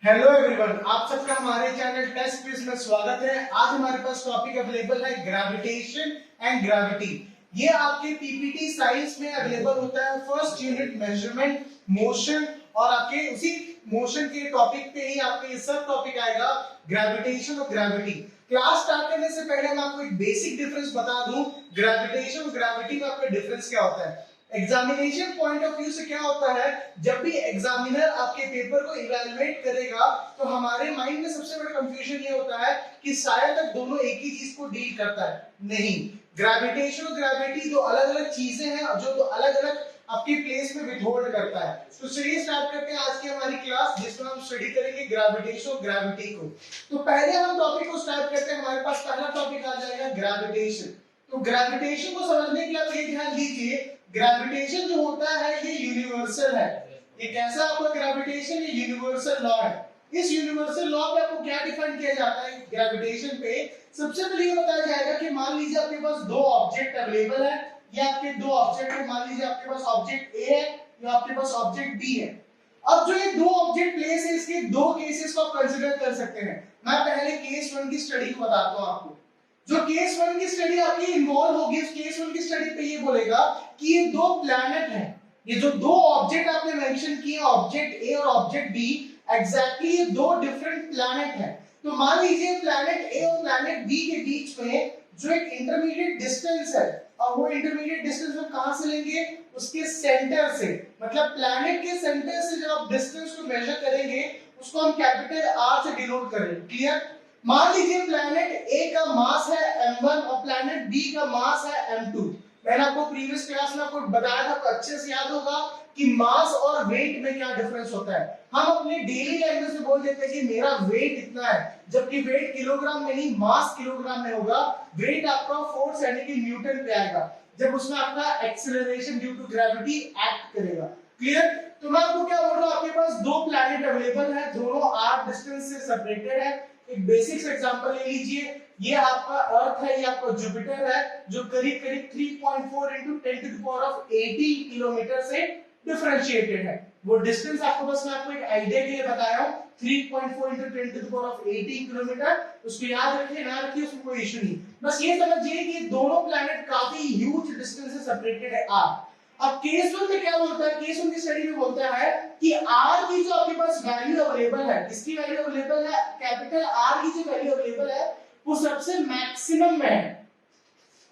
Hello everyone, आप सबका हमारे चैनल टेस्ट क्विज में स्वागत है। आज हमारे पास टॉपिक अवेलेबल है ग्रेविटेशन एंड ग्रेविटी। ये आपके पीपीटी साइंस में अवेलेबल होता है। फर्स्ट यूनिट मेजरमेंट, मोशन और आपके उसी मोशन के टॉपिक पे ही आपके ये सब टॉपिक आएगा, ग्रेविटेशन और ग्रेविटी। क्लास स्टार्ट करने से पहले मैं आपको एक बेसिक डिफरेंस बता दूं, ग्रेविटेशन और ग्रेविटी में आपका डिफरेंस क्या होता है। एग्जामिनेशन पॉइंट ऑफ व्यू से क्या होता है, जब भी एग्जामिनर आपके पेपर को इवैल्यूएट करेगा तो हमारे माइंड में सबसे बड़ा कंफ्यूजन ये होता है कि शायद तक दोनों एक ही चीज को डील करता है। नहीं, ग्रेविटेशन और ग्रेविटी दो अलग अलग चीजें हैं जो दो अलग अलग आपके प्लेस में विथहोल्ड करता है। तो चलिए स्टार्ट करते हैं आज की हमारी क्लास, जिसमें हम स्टडी करेंगे ग्रेविटेशन और ग्रेविटी को। तो पहले हम टॉपिक को स्टार्ट करते हैं। हमारे पास पहला टॉपिक आ जाएगा ग्रेविटेशन। तो ग्रेविटेशन को समझने के लिए आप ये ध्यान दीजिए, ग्रेविटेशन जो होता है ये यूनिवर्सल है। ये कैसा आपका ग्रेविटेशन, ये यूनिवर्सल लॉ है। इस यूनिवर्सल लॉ पे आपको क्या डिफाइन किया जाता है ग्रेविटेशन पे, सबसे पहले ये बताया जाएगा कि मान लीजिए आपके पास दो ऑब्जेक्ट अवेलेबल है, या आपके दो ऑब्जेक्ट है। मान लीजिए आपके पास ऑब्जेक्ट ए है या आपके पास ऑब्जेक्ट बी है। अब जो ये दो ऑब्जेक्ट प्लेस है, इसके दो केसेस को आप कंसीडर कर सकते हैं। मैं पहले केस 1 की स्टडी को बताता हूं आपको। जो केस 1 की स्टडी आपकी इन्वॉल्व होगी, उस केस 1 की स्टडी पे ये बोलेगा कि ये दो प्लैनेट हैं। ये जो दो ऑब्जेक्ट आपने मेंशन किए, ऑब्जेक्ट ए और ऑब्जेक्ट बी, एग्जैक्टली ये दो डिफरेंट प्लैनेट हैं। तो मान लीजिए प्लैनेट ए और प्लैनेट बी के बीच में जो एक इंटरमीडिएट डिस्टेंस है, और वो इंटरमीडिएट डिस्टेंस हम कहां से लेंगे, उसके सेंटर से। मतलब प्लैनेट के सेंटर से जब आप डिस्टेंस को मेजर करेंगे, उसको हम कैपिटल आर से डिनोट करेंगे। क्लियर? मान लीजिए प्लैनेट ए का मास है m1 और प्लैनेट बी का मास है m2। मैंने आपको प्रीवियस क्लास में आपको बताया था, आपको अच्छे से याद होगा कि मास और वेट में क्या डिफरेंस होता है। हम अपने डेली लैंग्वेज में बोल देते हैं कि मेरा वेट इतना है, जबकि वेट किलोग्राम में नहीं, मास किलोग्राम में होगा। वेट आपका फोर्स यानी कि न्यूटन पे आएगा जब उसमें आपका acceleration due to gravity act करेगा। क्लियर? तो मैं आपको क्या बोल रहा हूं, आपके पास दो प्लैनेट अवेलेबल है, दोनों r डिस्टेंस से सेपरेटेड है। एक बेसिक एग्जांपल ले लीजिए, ये आपका अर्थ है, ये आपका जुपिटर है, जो करीब करीब 3.4 into 10 to the power of 80 kilometre से डिफरेंशिएटेड है। वो डिस्टेंस आपको बस मैं आपको एक आइडिया के लिए बताया हूं, 3.4 into 10 to the power of 80 kilometre. उसको याद रखिए ना रखिए, उसमें कोई इशू नहीं। बस ये समझिए कि दोनों प्लैनेट काफी ह्यूज डिस्टेंस से सेपरेटेड है r। अब केस 1 में क्या बोलता है, केस 1 की स्टडी में बोलता है कि r की जो आपके पास वैल्यू अवेलेबल है, किसकी वैल्यू अवेलेबल है, कैपिटल R की जो वैल्यू अवेलेबल है वो सबसे मैक्सिमम में है।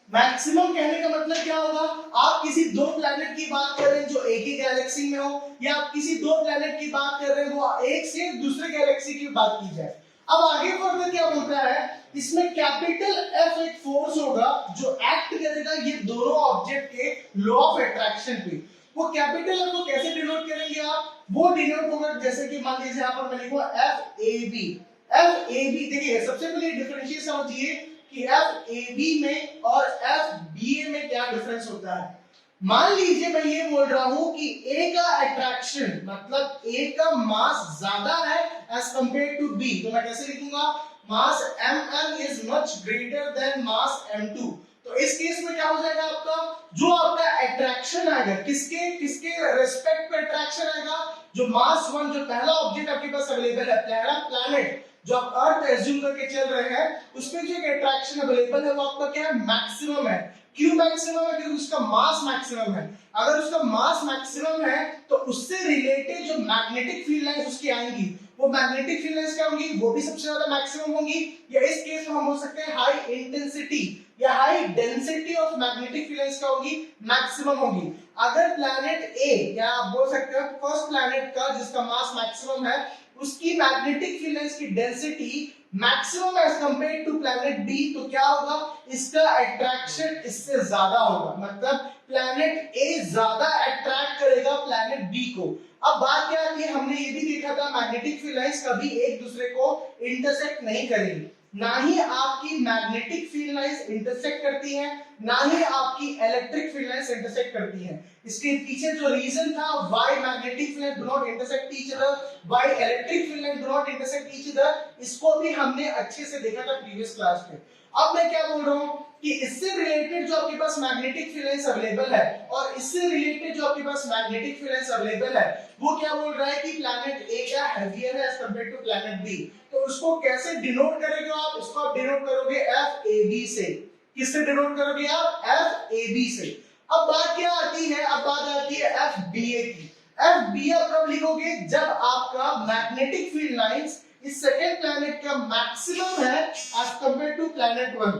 मैक्सिमम कहने का मतलब क्या होगा, आप किसी दो प्लैनेट की बात कर रहे हैं जो एक ही गैलेक्सी में हो, या आप किसी दो प्लैनेट की बात कर रहे हैं वो एक से दूसरे गैलेक्सी की बात की जाए। अब आगे फर्दर क्या बोलता है, इसमें कैपिटल F एक फोर्स होगा जो एक्ट करेगा ये दोनों ऑब्जेक्ट के लॉ ऑफ अट्रैक्शन पे। वो कैपिटल F को कैसे डिनोट करेंगे आप, वो डिनोट होगा जैसे कि मान लीजिए यहां पर मैं लिखूंगा FAB। FAB देखिए, सबसे पहले डिफरेंशिएट समझिए कि FAB में और FBA में क्या डिफरेंस होता है। मान लीजिए मैं ये बोल रहा हूं कि A का अट्रैक्शन मतलब A का मास ज्यादा है एज कंपेयर टू B, तो मैं कैसे लिखूंगा, मास mm is much greater then mass m2। तो इस केस में क्या हो जाएगा, आपका जो आपका अट्रैक्शन आएगा, किसके किसके रिस्पेक्ट पे अट्रैक्शन आएगा, जो मास 1, जो पहला ऑब्जेक्ट आपके पास अवेलेबल है, पहला प्लैनेट जो आप अर्थ एज्यूम करके चल रहे हैं, उसमें जो अट्रैक्शन अवेलेबल है वो आपका क्या है, मैक्सिमम है। क्यों मैक्सिमम है, क्योंकि उसका मास मैक्सिमम है। अगर उसका मास मैक्सिमम है तो उससे रिलेटेड जो मैग्नेटिक फील्ड लाइंस उसकी आएंगी, वो मैग्नेटिक फील्ड लाइंस क्या होंगी, वो भी सबसे ज्यादा मैक्सिमम होंगी। या इस केस में हम बोल सकते हैं हाई इंटेंसिटी या high density of magnetic field lines क्या होगी, मैक्सिमम होगी। अगर प्लैनेट ए, या आप बोल सकते हो फर्स्ट प्लैनेट का जिसका मास मैक्सिमम है, उसकी मैग्नेटिक फील्ड लाइंस की density maximum as compared to planet B, तो क्या होगा, इसका अट्रैक्शन इससे ज्यादा होगा। मतलब प्लैनेट ए ज्यादा अट्रैक्ट करेगा प्लैनेट बी को। अब बात क्या आती है, हमने ये भी देखा था मैग्नेटिक फील्ड लाइंस कभी एक दूसरे को इंटरसेक्ट नहीं करेंगी। ना ही आपकी मैग्नेटिक फील्ड लाइंस इंटरसेक्ट करती हैं, ना ही आपकी इलेक्ट्रिक फील्ड लाइंस इंटरसेक्ट करती हैं। इसके पीछे जो रीजन था why magnetic field lines do not intersect each other, why electric field lines do not intersect each other, इसको भी हमने अच्छे से देखा था प्रीवियस क्लास में। अब मैं क्या बोल रहा हूं, कि इससे रिलेटेड जो आपके पास मैग्नेटिक फील्ड अवेलेबल है और इससे रिलेटेड जो आपके पास मैग्नेटिक फील्ड अवेलेबल है वो क्या बोल रहा है कि प्लैनेट ए क्या हेवियर है as compare to planet B. तो उसको कैसे डिनोट करेंगे आप, इसको आप डिनोट करोगे एफ ए बी से। किससे डिनोट करोगे आप, एफ ए बी से। अब बात क्या आती है, अब बात आती है एफ बी ए की। एफ बी ए कब लिखोगे, जब आपका मैग्नेटिक फील्ड लाइंस इस सेकंड प्लैनेट का मैक्सिमम है as compare to planet one.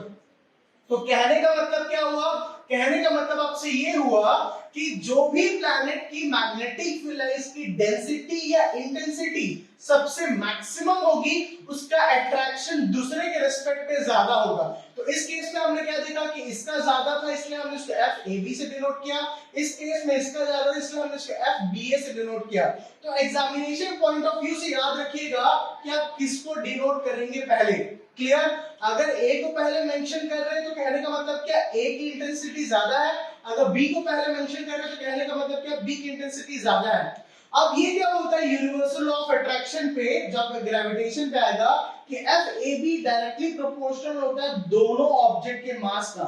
तो कहने का मतलब क्या हुआ, कहने का मतलब आपसे ये हुआ कि जो भी प्लैनेट की मैग्नेटिक फील्ड है इसकी डेंसिटी या इंटेंसिटी सबसे मैक्सिमम होगी उसका अट्रैक्शन दूसरे के रिस्पेक्ट पे ज्यादा होगा। तो इस केस में हमने क्या देखा कि इसका ज्यादा था इसलिए हमने इसको एफ ए बी से डिनोट किया, इस केस में इसका ज्यादा था इसलिए हमने इसको एफ बी ए से डिनोट किया। तो एग्जामिनेशन पॉइंट ऑफ व्यू से याद रखिएगा कि आप किसको डिनोट करेंगे पहले। क्लियर, अगर ए को पहले मेंशन कर रहे हैं तो कहने का मतलब क्या ए की इंटेंसिटी ज्यादा है, अगर बी को पहले मेंशन कर रहे हैं तो कहने का मतलब क्या बी की इंटेंसिटी ज्यादा है। अब ये क्या बोलता है यूनिवर्सल लॉ ऑफ अट्रैक्शन पे जब ग्रेविटेशन पे आएगा कि F A B directly proportional होता है दोनों ऑब्जेक्ट के मास का।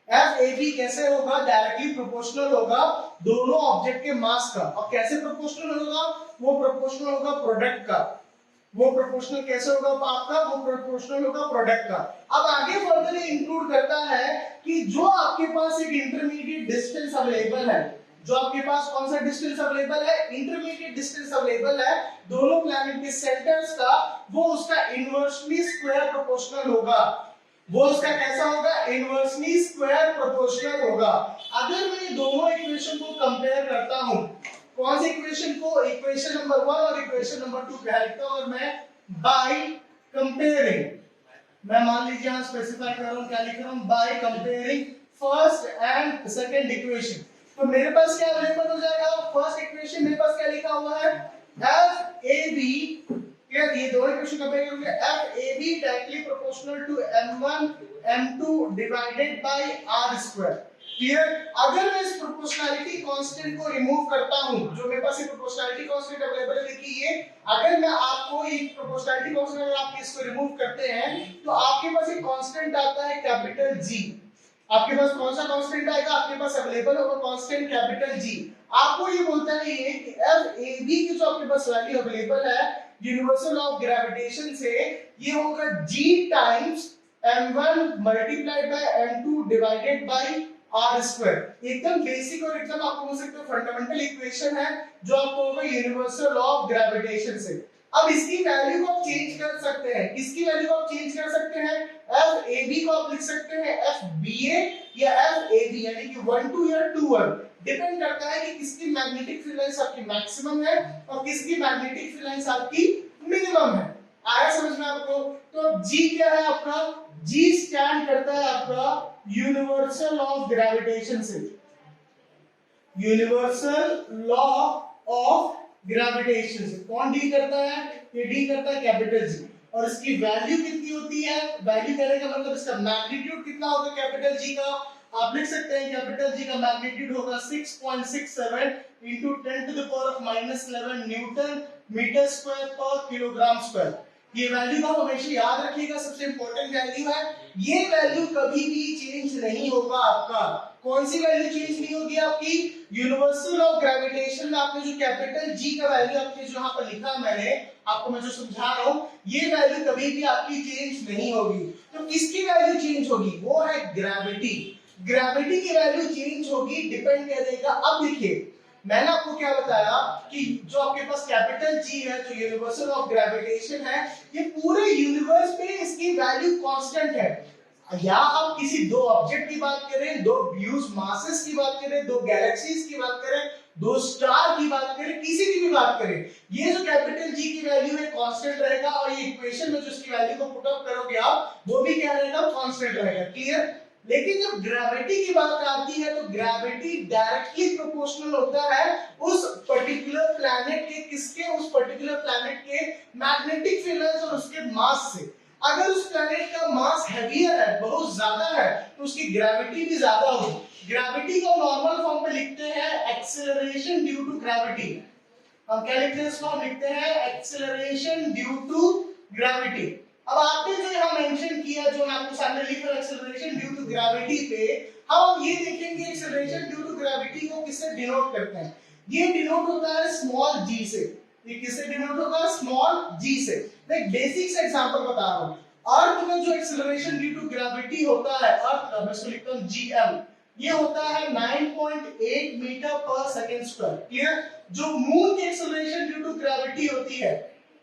एफ ए बी कैसे होगा, डायरेक्टली प्रोपोर्शनल होगा दोनों ऑब्जेक्ट के मास का। और कैसे प्रोपोर्शनल होगा, वो प्रोपोर्शनल होगा प्रोडक्ट का। वो प्रोपोर्शनल कैसे होगा आपका, वो प्रोपोर्शनल होगा प्रोडक्ट का। अब आगे फर्दर ये इंक्लूड करता है कि जो आपके पास एक इंटरमीडिएट डिस्टेंस अवेलेबल है, जो आपके पास कौन सा डिस्टेंस अवेलेबल है, इंटरमीडिएट डिस्टेंस अवेलेबल है दोनों प्लैनेट के सेंटर्स का, वो उसका इनवर्सली स्क्वायर प्रोपोर्शनल होगा। वो उसका कैसा होगा, इनवर्सली स्क्वायर प्रोपोर्शनल होगा। अगर मैं दोनों इक्वेशन को कंपेयर करता हूं, कौन सी इक्वेशन को, इक्वेशन नंबर 1 और इक्वेशन नंबर 2 क्या लिखता हूं, और मैं बाय कंपेयरिंग, मैं मान लीजिए यहां स्पेसिफाई कर रहा हूं क्या लिख रहा हूं, by comparing first and second equation. तो मेरे पास क्या अवेलेबल हो जाएगा, फर्स्ट इक्वेशन मेरे पास क्या लिखा हुआ है, एफ ए बी, ये दोनों इक्वेशन कंपेयर करोगे, F A B directly proportional to m1 m2 divided by r square. Clear, अगर मैं इस प्रोपोर्शनैलिटी कांस्टेंट को रिमूव करता हूं, जो मेरे पास ये प्रोपोर्शनैलिटी कांस्टेंट अवेलेबल है देखिए, अगर मैं आपको एक प्रोपोर्शनैलिटी कांस्टेंट अगर आप इसको रिमूव करते हैं तो आपके पास एक कांस्टेंट आता है कैपिटल जी। आपके पास कौन सा कांस्टेंट आएगा, आपके पास अवेलेबल होगा कांस्टेंट कैपिटल जी। आपको ये बोलता है ये कि एफ ए बी की जो आपके पास वैल्यू अवेलेबल है यूनिवर्सल ऑफ ग्रेविटेशन से, ये होगा g times m1 multiplied by m2 divided by R square. एकदम बेसिक और एकदम आपको बोल सकते हो फंडामेंटल इक्वेशन है जो आपको होगा यूनिवर्सल लॉ ऑफ ग्रेविटेशन से। अब इसकी वैल्यू को आप चेंज कर सकते हैं, इसकी वैल्यू को आप चेंज कर सकते हैं, एफ ए बी को आप लिख सकते हैं एफ बी ए या एफ ए बी, यानी कि 1 2 या 2 1, डिपेंड करता है कि किसकी मैग्नेटिक फील्ड लाइंस आपकी मैक्सिमम है और किसकी मैग्नेटिक फील्ड लाइंस आपकी मिनिमम है। आया समझ में आपको? तो जी क्या है आपका, जी स्टैंड करता है आपका यूनिवर्सल ऑफ ग्रेविटेशन से, यूनिवर्सल लॉ ऑफ ग्रेविटेशन से कौन डी करता है, ये डी करता है कैपिटल जी। और इसकी वैल्यू कितनी होती है, वैल्यू कहने का मतलब इसका मैग्नीट्यूड कितना होगा कैपिटल जी का, आप लिख सकते हैं कैपिटल जी का मैग्नीट्यूड होगा 6.67 into 10 to the power of -11 newton metre square पर किलोग्राम स्क्वायर। ये वैल्यू का हमेशा याद रखिएगा, सबसे इंपॉर्टेंट वैल्यू है। ये वैल्यू कभी भी चेंज नहीं होगा आपका। कौन सी वैल्यू चेंज नहीं होगी आपकी, यूनिवर्सल ऑफ ग्रेविटेशन में आपने जो कैपिटल जी का वैल्यू आपने जो यहाँ पर लिखा, मैंने आपको मैं जो समझा रहा हूँ, ये वैल्यू कभी भी आपकी चेंज नहीं होगी। तो किसकी वैल्यू चेंज होगी, वो है ग्रेविटी। ग्रेविटी की वैल्यू चेंज होगी, डिपेंड करेगा। अब देखिए मैंने आपको क्या बताया कि जो आपके पास कैपिटल जी है, जो यूनिवर्सल ऑफ ग्रेविटेशन है, ये पूरे यूनिवर्स में इसकी वैल्यू कांस्टेंट है। या आप किसी दो ऑब्जेक्ट की बात करें, दो ह्यूज मासेस की बात करें, दो गैलेक्सीज की बात करें, दो स्टार की बात करें, किसी की भी बात करें, ये जो कैपिटल जी की वैल्यू है कांस्टेंट रहेगा। और ये इक्वेशन में जो इसकी वैल्यू को पुट अप करोगे आप, वो भी क्या रहेगा, कांस्टेंट रहेगा। क्लियर? लेकिन जब ग्रेविटी की बात आती है तो ग्रेविटी डायरेक्टली प्रोपोर्शनल होता है उस पर्टिकुलर प्लैनेट के, किसके, उस पर्टिकुलर प्लैनेट के मैग्नेटिक फील्ड और उसके मास से। अगर उस प्लैनेट का मास हैवियर है, बहुत ज्यादा है, तो उसकी ग्रेविटी भी ज्यादा होगी। ग्रेविटी को नॉर्मल फॉर्म पे लिखते हैं एक्सेलरेशन ड्यू टू ग्रेविटी। हम क्या लिखते हैं इसको, हम लिखते हैं एक्सेलरेशन ड्यू टू ग्रेविटी। अब आपने जो यहाँ मेंशन किया, जो मैं आपको सामने लिख रहा हूं, एक्सेलरेशन ड्यू टू ग्रेविटी पे, हम ये देखेंगे एक्सेलरेशन ड्यू टू ग्रेविटी को किससे डिनोट करते हैं। ये डिनोट होता है स्मॉल जी से। ये किससे डिनोट होगा? स्मॉल जी से। मैं एक बेसिक सा एग्जांपल बता रहा हूं। अर्थ में जो एक्सेलरेशन ड्यू टू ग्रेविटी होता है, अर्थ का मैं इसको लिखता हूं जीएम, ये होता है 9.8 मीटर पर सेकंड स्क्वायर। क्लियर? जो मून की एक्सेलरेशन ड्यू टू ग्रेविटी होती है,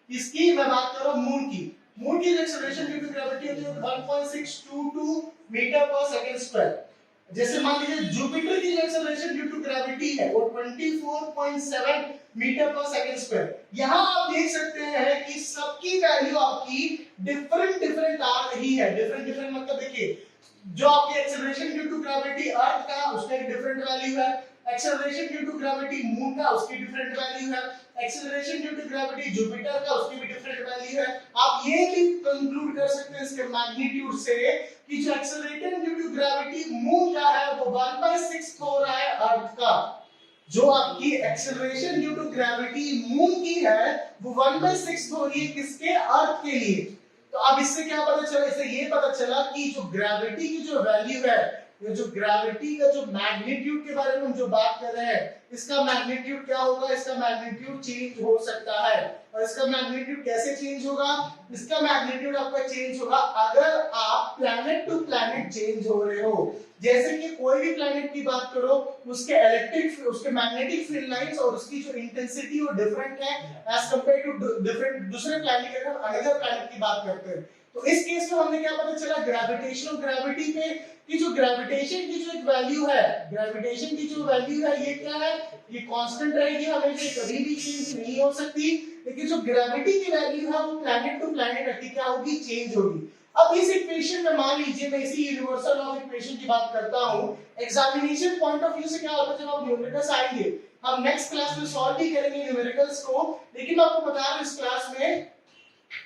इसकी मैं बात कर रहा हूं मून की। मून की एक्सेलरेशन ड्यू टू ग्रेविटी होती है 1.622 मीटर पर सेकंड स्क्वायर। जैसे मान लीजिए जुपिटर की जो एक्सेलरेशन ड्यू टू ग्रेविटी है वो 24.7 मीटर पर सेकंड स्क्वायर। यहां आप देख सकते हैं कि सबकी वैल्यू आपकी डिफरेंट डिफरेंट आ रही है। डिफरेंट डिफरेंट मतलब देखिए, जो आपकी acceleration due to gravity earth का, उसका एक डिफरेंट वैल्यू है। Acceleration due to gravity moon का, उसकी डिफरेंट वैल्यू है। Acceleration due to gravity Jupiter का, उसकी भी डिफरेंट वैल्यू है। आप ये भी कंक्लूड कर सकते हैं इसके मैग्नीट्यूड से कि जो acceleration due to gravity moon का है वो 1/6 हो रहा है अर्थ का। जो आपकी acceleration due to gravity moon की है वो 1/6 हो रही है किसके? अर्थ के लिए। तो अब इससे क्या पता चला? इससे ये पता चला कि जो ग्रेविटी की जो वैल्यू है, ये जो ग्रेविटी का जो मैग्नीट्यूड के बारे में हम जो बात कर रहे हैं, इसका मैग्नीट्यूड क्या होगा? इसका मैग्नीट्यूड चेंज हो सकता है। और इसका मैग्नीट्यूड कैसे चेंज होगा? इसका मैग्नीट्यूड आपका चेंज होगा अगर आप प्लैनेट टू प्लैनेट चेंज हो रहे हो। जैसे कि कोई भी प्लैनेट की बात करो, उसके इलेक्ट्रिक, उसके मैग्नेटिक फील्ड लाइंस और उसकी जो इंटेंसिटी वो डिफरेंट है एज कंपेयर टू डिफरेंट दूसरे प्लैनेट के, अगर अनदर प्लैनेट की बात करते हैं। तो इस केस में हमने क्या पता चला ग्रेविटेशनल ग्रेविटी पे कि जो ग्रेविटेशन की जो एक वैल्यू है, ग्रेविटेशन की जो वैल्यू है ये क्या है? ये कांस्टेंट रहेगी, हमेशा कभी भी चेंज नहीं हो सकती। लेकिन जो ग्रेविटी की वैल्यू है वो प्लैनेट टू प्लैनेट रहती, क्या होगी? चेंज होगी। अब इस इक्वेशन में मान लीजिए मैं इसी यूनिवर्सल लॉ ऑफ इक्वेशन की बात करता हूं, एग्जामिनेशन पॉइंट ऑफ व्यू से क्या होता है जब आप न्यूमेरिकल्स आएंगे, हम नेक्स्ट क्लास में सॉल्व भी करेंगे न्यूमेरिकल्स को, लेकिन मैं आपको बता रहा हूं इस क्लास में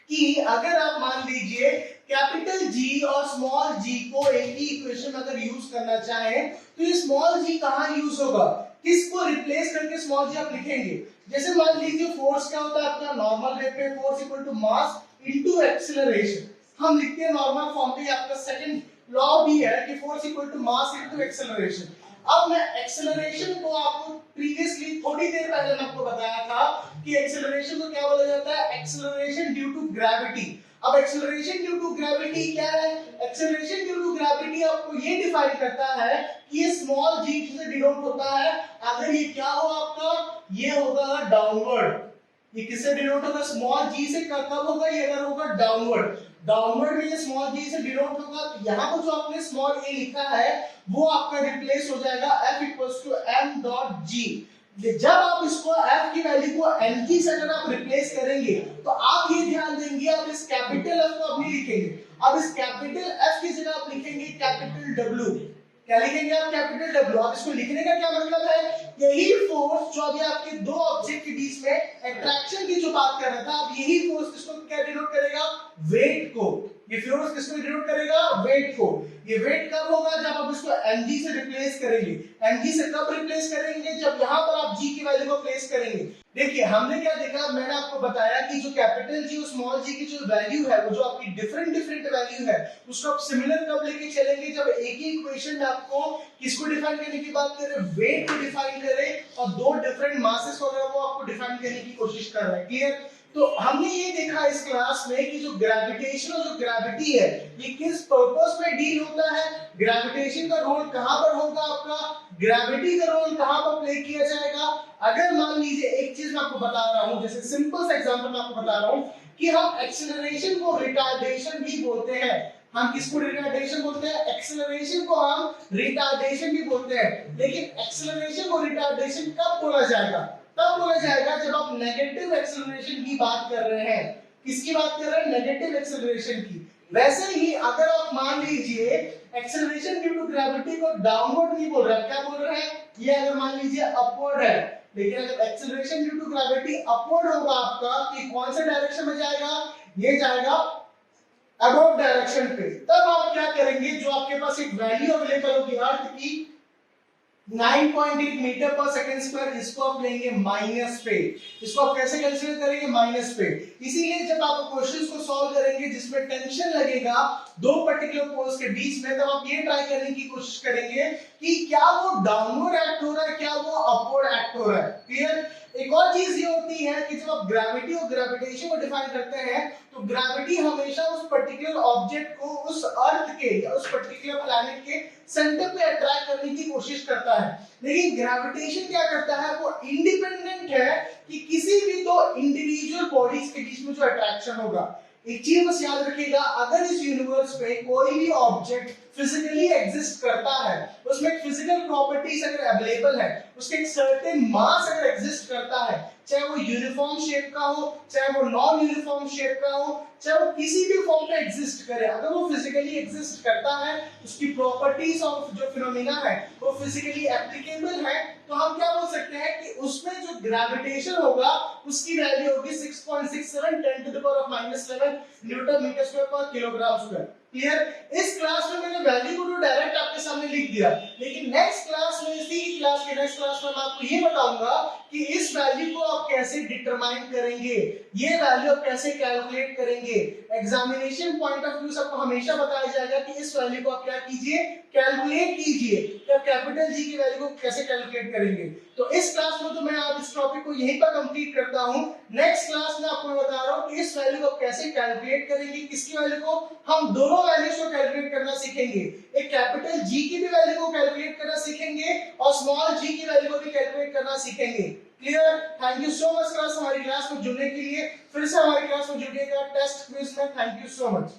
कि अगर आप मान लीजिए कैपिटल जी और स्मॉल जी को एक ही इक्वेशन में अगर यूज करना चाहें तो ये स्मॉल जी कहां यूज होगा? किसको रिप्लेस करके स्मॉल जी आप लिखेंगे? जैसे मान लीजिए फोर्स क्या होता है आपका? नॉर्मल रेट पे force equal to mass into acceleration. हम लिखते हैं नॉर्मल फॉर्म पे, आपका सेकंड लॉ भी है कि force equal to mass into acceleration. अब मैं एक्सेलरेशन को आपको प्रीवियसली थोड़ी देर पहले मैं आपको बताया था कि एक्सेलरेशन को क्या बोला जाता है? Acceleration due to gravity. अब एक्सेलरेशन ड्यू टू ग्रेविटी क्या है? एक्सेलरेशन ड्यू टू ग्रेविटी आपको ये डिफाइन करता है कि ये स्मॉल जी से डिनोट होता है अगर ये क्या हो आपका? ये होगा डाउनवर्ड। ये किससे डिनोट होगा? स्मॉल जी से। कब होगा ये? अगर होगा डाउनवर्ड। डाउनवर्ड में ये स्मॉल जी से डिनोट होगा, तो यहां पर जो आपने स्मॉल ए लिखा है वो आपका रिप्लेस हो जाएगा F equals to m dot g। जब आप इसको F की वैल्यू को mg से अगर आप रिप्लेस करेंगे तो आप ये ध्यान देंगे, आप इस कैपिटल F को आप नहीं लिखेंगे, अब इस कैपिटल F की जगह आप लिखेंगे कैपिटल W। क्या लिखेंगे आप? Capital W। अब इसको लिखने का क्या मतलब है? यही फोर्स जो अभी आपके दो ऑब्जेक्ट के बीच में अट्रैक्शन की जो बात कर रहा था, अब यही फोर्स किसको क्या डिनोट करेगा? वेट को। ये फोर्स किसको डिनोट करेगा? वेट को। ये वेट कब होगा? जब आप इसको mg से रिप्लेस करेंगे। mg से कब रिप्लेस करेंगे? जब यहां पर आप g की वैल्यू को प्लेस करेंगे। देखिए हमने क्या देखा, मैंने आपको बताया कि जो कैपिटल जी और स्मॉल जी की जो वैल्यू है वो जो आपकी डिफरेंट डिफरेंट वैल्यू है उसको आप सिमिलर कब लेके चलेंगे? जब एक ही इक्वेशन में आपको किसको डिफाइन करने की बात करें? वेट को डिफाइन करें और दो डिफरेंट मासेस वगैरह वो आपको डिफाइन करने की कोशिश कर रहे हैं। क्लियर? तो हमने ये देखा इस क्लास में कि जो ग्रेविटेशन और जो ग्रेविटी है ये किस पर्पस में डील होता है। ग्रेविटेशन का रोल कहां पर होगा आपका? ग्रेविटी का रोल कहां पर प्ले किया जाएगा? अगर मान लीजिए एक चीज मैं आपको बता रहा हूं, जैसे सिंपल सा एग्जांपल मैं आपको बता रहा हूं कि हम एक्सीलरेशन को रिटार्डेशन भी बोलते हैं। हम किसको रिटार्डेशन बोलते हैं? एक्सीलरेशन को हम रिटार्डेशन भी बोलते हैं। लेकिन एक्सीलरेशन को रिटार्डेशन कब बोला जाएगा? तब बोला जाएगा जब आप नेगेटिव एक्सेलरेशन की बात कर रहे हैं। किसकी बात कर रहे हैं? नेगेटिव एक्सेलरेशन की। वैसे ही अगर आप मान लीजिए एक्सेलरेशन ड्यू टू ग्रेविटी को डाउनवर्ड नहीं बोल रहे हैं, क्या बोल रहे हैं? ये अगर मान लीजिए अपवर्ड है, लेकिन अगर acceleration due to gravity upward होगा आपका कि कौन से डायरेक्शन में जाएगा? ये जाएगा अबव डायरेक्शन पे। तब आप क्या करेंगे? जो आपके पास एक वैल्यू अवेलेबल होगी अर्थ की, 9.8 मीटर पर सेकंड स्क्वायर, इसको आप लेंगे माइनस पे। इसको आप कैसे कैलकुलेट करेंगे? माइनस पे। इसीलिए जब आप क्वेश्चंस को सॉल्व करेंगे जिसमें टेंशन लगेगा दो पर्टिकुलर पोल्स के बीच में, तब आप ये ट्राई करने की कोशिश करेंगे कि क्या वो डाउनवर्ड एक्ट हो रहा है, क्या वो अपवर्ड एक्ट हो रहा है। क्लियर? एक और चीज ये होती है कि जब आप ग्रेविटी और ग्रेविटेशन को डिफाइन करते हैं तो ग्रेविटी हमेशा उस पर्टिकुलर ऑब्जेक्ट को उस अर्थ के या उस पर्टिकुलर प्लैनेट के सेंटर पे अट्रैक्ट करने की कोशिश करता है, लेकिन ग्रेविटेशन क्या करता है? वो इंडिपेंडेंट है कि किसी भी दो इंडिविजुअल बॉडीज के बीच में जो अट्रैक्शन होगा। एक चीज बस याद रखिएगा, अगर इस यूनिवर्स पे कोई भी ऑब्जेक्ट फिजिकली एग्जिस्ट करता है, उसमें फिजिकल प्रॉपर्टीज अगर अवेलेबल है, उसके एक सर्टेन मास अगर एग्जिस्ट करता है, चाहे वो यूनिफॉर्म शेप का हो, चाहे वो नॉन यूनिफॉर्म शेप का हो, चाहे वो किसी भी फॉर्म पे एग्जिस्ट करे, अगर वो फिजिकली एग्जिस्ट करता है, उसकी प्रॉपर्टीज ऑफ जो फिनोमेना है वो फिजिकली एप्लीकेबल है, तो हम क्या बोल सकते हैं कि उसमें जो ग्रेविटेशन होगा उसकी वैल्यू होगी 6.67 10 to the power of -11 newton metre square पर किलोग्राम स्क्वायर। क्लियर? इस क्लास में मैंने वैल्यू को तो डायरेक्ट आपके सामने लिख दिया, लेकिन नेक्स्ट क्लास में, इसी क्लास के नेक्स्ट क्लास में मैं आपको ये बताऊंगा कि इस वैल्यू को आप कैसे डिटरमाइन करेंगे, ये वैल्यू आप कैसे कैलकुलेट करेंगे। एग्जामिनेशन पॉइंट ऑफ व्यू से आपको हमेशा बताया जाएगा कि इस वैल्यू को आप क्या कीजिए, कैलकुलेट कीजिए कि आप कैपिटल जी की वैल्यू को कैसे कैलकुलेट करेंगे। तो इस क्लास में तो मैं आप इस टॉपिक को यहीं पर कंप्लीट करता हूं। नेक्स्ट क्लास में आपको बता रहा हूं कि इस वैल्यू को कैसे कैलकुलेट करेंगे, किसकी वैल्यू को, हम दोनों वैल्यूज को कैलकुलेट करना सीखेंगे। एक कैपिटल जी की भी वैल्यू को कैलकुलेट करना सीखेंगे और स्मॉल जी की वैल्यू को भी कैलकुलेट करना सीखेंगे। Clear? Thank you so much class, हमारी क्लास में जुड़ने के लिए। फिर से हमारी क्लास में जुड़िएगा टेस्ट क्विज में। Thank you so much.